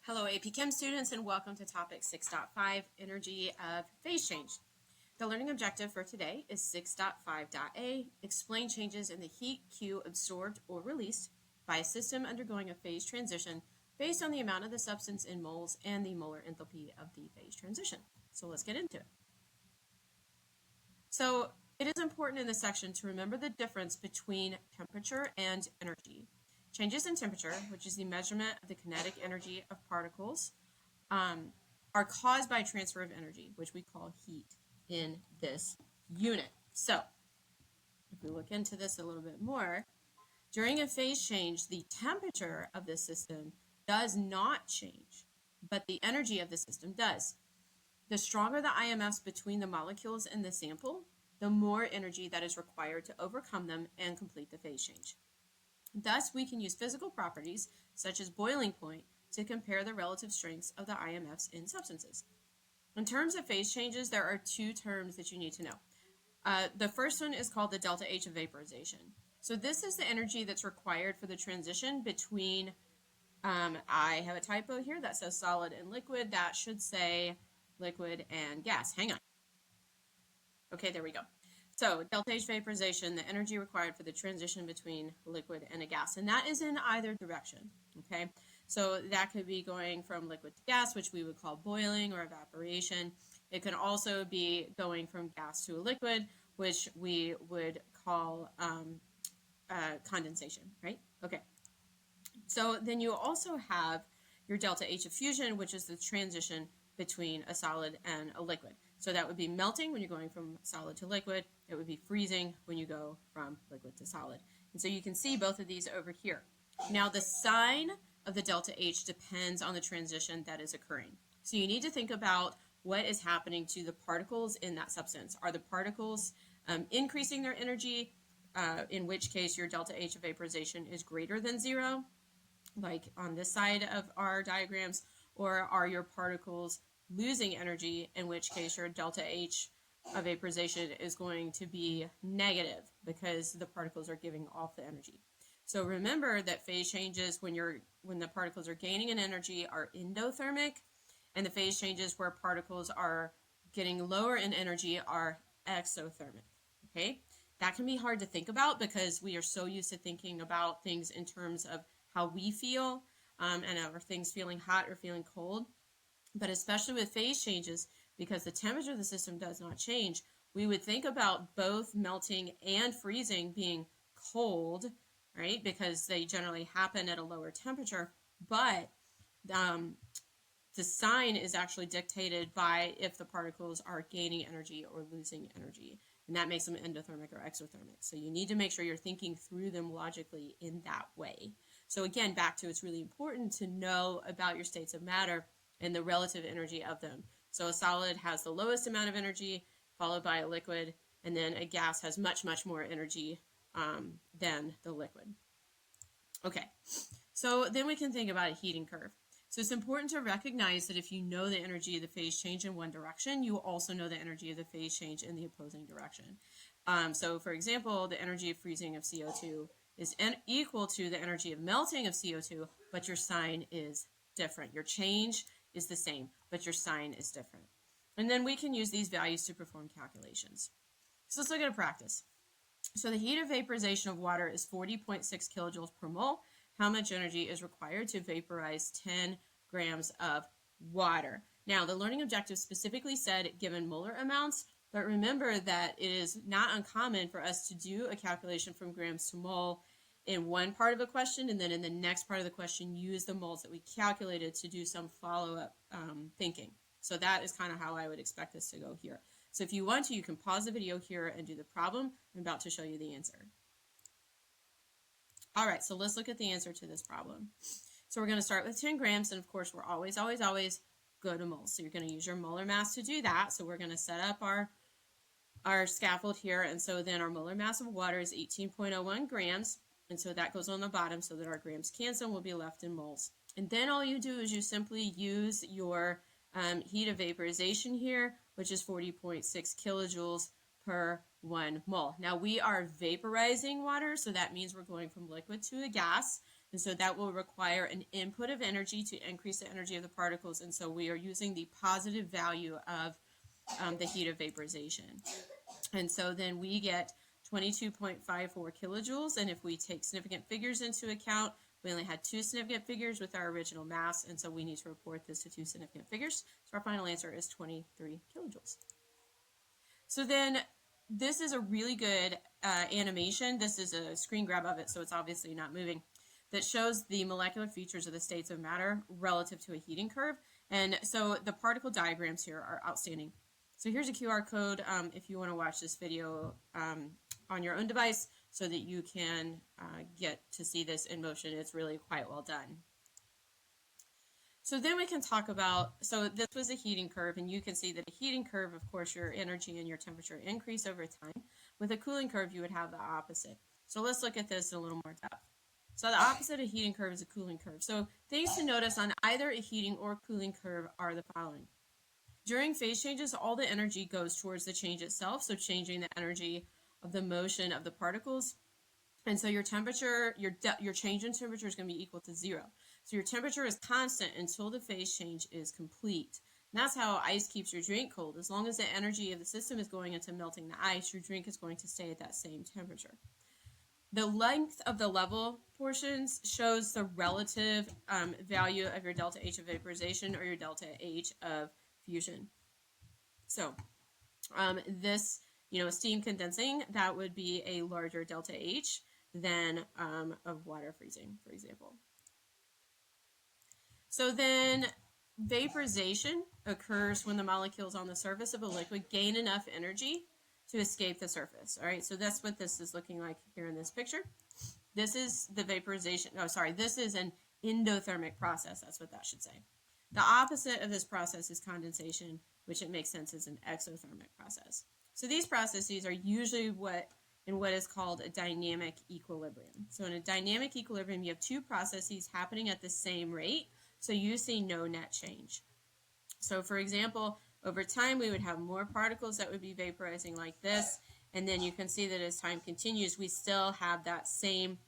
Hello AP Chem students and welcome to topic 6.5, energy of phase change. The learning objective for today is 6.5.a, explain changes in the heat Q absorbed or released by a system undergoing a phase transition based on the amount of the substance in moles and the molar enthalpy of the phase transition. So let's get into it. So it is important in this section to remember the difference between temperature and energy. Changes in temperature, which is the measurement of the kinetic energy of particles, are caused by transfer of energy, which we call heat in this unit. So if we look into this a little bit more, during a phase change, the temperature of the system does not change, but the energy of the system does. The stronger the IMFs between the molecules in the sample, the more energy that is required to overcome them and complete the phase change. Thus, we can use physical properties, such as boiling point, to compare the relative strengths of the IMFs in substances. In terms of phase changes, there are two terms that you need to know. The first one is called the delta H of vaporization. So this is the energy that's required for the transition between, I have a typo here that says solid and liquid. That should say liquid and gas. Hang on. Okay, there we go. So delta H vaporization, the energy required for the transition between liquid and a gas, and that is in either direction, okay? So that could be going from liquid to gas, which we would call boiling or evaporation. It can also be going from gas to a liquid, which we would call condensation, right? Okay. So then you also have your delta H of fusion, which is the transition between a solid and a liquid. So that would be melting when you're going from solid to liquid. It would be freezing when you go from liquid to solid. And so you can see both of these over here. Now the sign of the delta H depends on the transition that is occurring. So you need to think about what is happening to the particles in that substance. Are the particles increasing their energy, in which case your delta H of vaporization is greater than 0, like on this side of our diagrams, or are your particles losing energy, in which case your delta H of vaporization is going to be negative because the particles are giving off the energy. So remember that phase changes when the particles are gaining in energy are endothermic, and the phase changes where particles are getting lower in energy are exothermic. Okay? That can be hard to think about because we are so used to thinking about things in terms of how we feel, and are things feeling hot or feeling cold. But especially with phase changes, because the temperature of the system does not change, we would think about both melting and freezing being cold, right? Because they generally happen at a lower temperature. But the sign is actually dictated by if the particles are gaining energy or losing energy. And that makes them endothermic or exothermic. So you need to make sure you're thinking through them logically in that way. So again, back to it's really important to know about your states of matter and the relative energy of them. So a solid has the lowest amount of energy, followed by a liquid, and then a gas has much, much more energy than the liquid. Okay, so then we can think about a heating curve. So it's important to recognize that if you know the energy of the phase change in one direction, you also know the energy of the phase change in the opposing direction. So for example, the energy of freezing of CO2 is equal to the energy of melting of CO2, but your sign is different. Your change is the same, but your sign is different. And then we can use these values to perform calculations. So let's look at a practice. So the heat of vaporization of water is 40.6 kilojoules per mole. How much energy is required to vaporize 10 grams of water? Now, the learning objective specifically said given molar amounts, but remember that it is not uncommon for us to do a calculation from grams to mole in one part of a question, and then in the next part of the question, use the moles that we calculated to do some follow-up thinking. So that is kind of how I would expect this to go here. So if you want to, you can pause the video here and do the problem. I'm about to show you the answer. All right, so let's look at the answer to this problem. So we're going to start with 10 grams, and of course, we're always go to moles. So you're going to use your molar mass to do that. So we're going to set up our scaffold here, and so then our molar mass of water is 18.01 grams. And so that goes on the bottom so that our grams cancel and will be left in moles. And then all you do is you simply use your heat of vaporization here, which is 40.6 kilojoules per 1 mole. Now we are vaporizing water, so that means we're going from liquid to a gas. And so that will require an input of energy to increase the energy of the particles. And so we are using the positive value of the heat of vaporization. And so then we get 22.54 kilojoules. And if we take significant figures into account, we only had 2 significant figures with our original mass. And so we need to report this to 2 significant figures. So our final answer is 23 kilojoules. So then this is a really good animation. This is a screen grab of it, so it's obviously not moving, that shows the molecular features of the states of matter relative to a heating curve. And so the particle diagrams here are outstanding. So here's a QR code if you want to watch this video on your own device so that you can get to see this in motion. It's really quite well done. So then we can talk about, so this was a heating curve, and you can see that a heating curve, of course, your energy and your temperature increase over time. With a cooling curve, you would have the opposite. So let's look at this in a little more depth. So the opposite of heating curve is a cooling curve. So things to notice on either a heating or cooling curve are the following. During phase changes, all the energy goes towards the change itself, so changing the energy of the motion of the particles. And so your temperature, your change in temperature is going to be equal to 0. So your temperature is constant until the phase change is complete. And that's how ice keeps your drink cold. As long as the energy of the system is going into melting the ice, your drink is going to stay at that same temperature. The length of the level portions shows the relative value of your delta H of vaporization or your delta H of fusion. So this, steam condensing, that would be a larger delta H than of water freezing, for example. So then vaporization occurs when the molecules on the surface of a liquid gain enough energy to escape the surface. All right, so that's what this is looking like here in this picture. This is the vaporization. Oh, sorry, this is an endothermic process. That's what that should say. The opposite of this process is condensation, which it makes sense is an exothermic process. So these processes are usually in what is called a dynamic equilibrium. So in a dynamic equilibrium, you have 2 processes happening at the same rate, so you see no net change. So for example, over time, we would have more particles that would be vaporizing like this, and then you can see that as time continues, we still have that same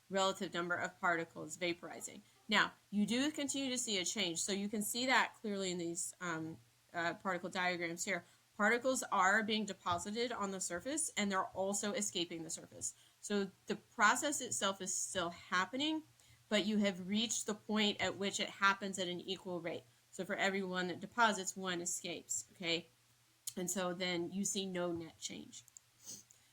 relative number of particles vaporizing. Now, you do continue to see a change, so you can see that clearly in these particle diagrams here. Particles are being deposited on the surface, and they're also escaping the surface. So the process itself is still happening, but you have reached the point at which it happens at an equal rate. So for every one that deposits, one escapes, okay? And so then you see no net change.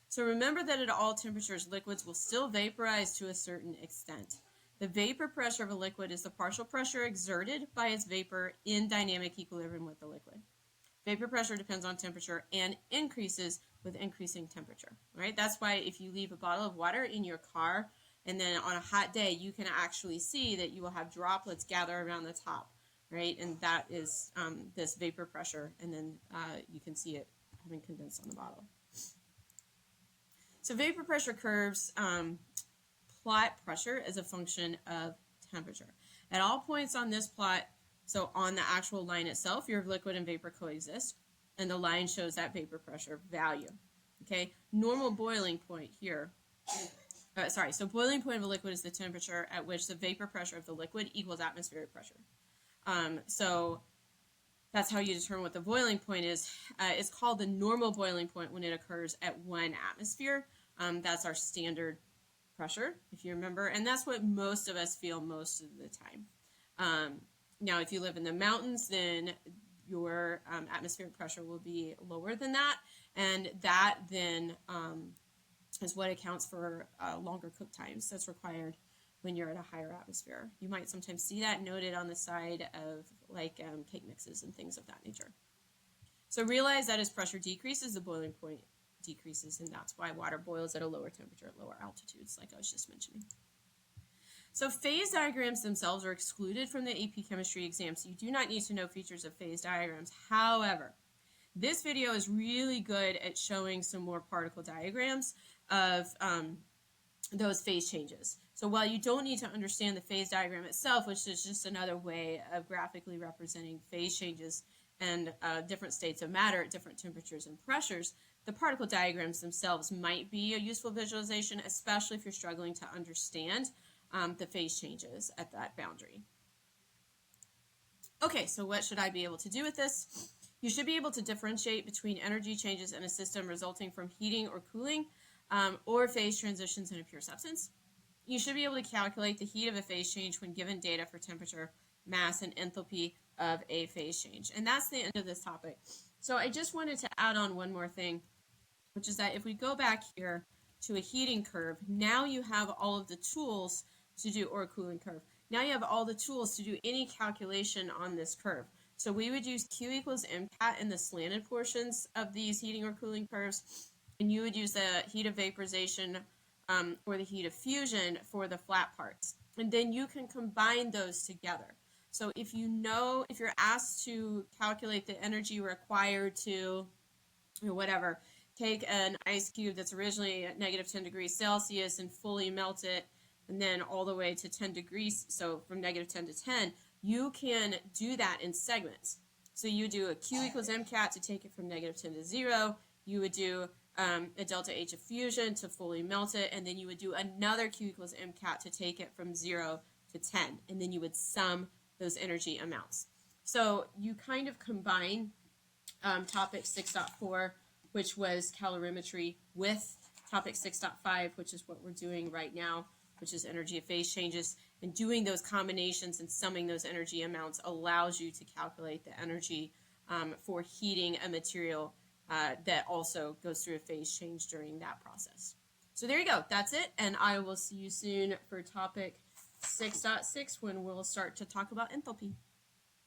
So remember that at all temperatures, liquids will still vaporize to a certain extent. The vapor pressure of a liquid is the partial pressure exerted by its vapor in dynamic equilibrium with the liquid. Vapor pressure depends on temperature and increases with increasing temperature, right? That's why if you leave a bottle of water in your car and then on a hot day, you can actually see that you will have droplets gather around the top, right? And that is this vapor pressure, and then you can see it having condensed on the bottle. So vapor pressure curves plot pressure as a function of temperature. At all points on this plot, so on the actual line itself, your liquid and vapor coexist, and the line shows that vapor pressure value. Okay, normal boiling point here. So boiling point of a liquid is the temperature at which the vapor pressure of the liquid equals atmospheric pressure. So that's how you determine what the boiling point is. It's called the normal boiling point when it occurs at 1 atmosphere. That's our standard pressure, if you remember, and that's what most of us feel most of the time. Now, if you live in the mountains, then your atmospheric pressure will be lower than that, and that then is what accounts for longer cook times that's required when you're at a higher atmosphere. You might sometimes see that noted on the side of cake mixes and things of that nature. So realize that as pressure decreases, the boiling point decreases, and that's why water boils at a lower temperature at lower altitudes, like I was just mentioning. So phase diagrams themselves are excluded from the AP chemistry exam, so you do not need to know features of phase diagrams. However, this video is really good at showing some more particle diagrams of those phase changes. So while you don't need to understand the phase diagram itself, which is just another way of graphically representing phase changes and different states of matter at different temperatures and pressures, the particle diagrams themselves might be a useful visualization, especially if you're struggling to understand the phase changes at that boundary. Okay, so what should I be able to do with this? You should be able to differentiate between energy changes in a system resulting from heating or cooling, or phase transitions in a pure substance. You should be able to calculate the heat of a phase change when given data for temperature, mass, and enthalpy of a phase change. And that's the end of this topic. So I just wanted to add on one more thing, which is that if we go back here to a heating curve, now you have all of the tools to do, or a cooling curve. Now you have all the tools to do any calculation on this curve. So we would use Q equals MCAT in the slanted portions of these heating or cooling curves, and you would use the heat of vaporization or the heat of fusion for the flat parts. And then you can combine those together. So if you're asked to calculate the energy required to, whatever, take an ice cube that's originally at negative 10 degrees Celsius and fully melt it, and then all the way to 10 degrees, so from negative 10 to 10, you can do that in segments. So you do a Q equals MCAT to take it from negative 10 to 0. You would do a delta H of fusion to fully melt it, and then you would do another Q equals MCAT to take it from 0 to 10, and then you would sum those energy amounts. So you kind of combine topic 6.4, which was calorimetry, with topic 6.5, which is what we're doing right now, which is energy of phase changes. And doing those combinations and summing those energy amounts allows you to calculate the energy for heating a material that also goes through a phase change during that process. So there you go. That's it. And I will see you soon for topic 6.6 when we'll start to talk about enthalpy.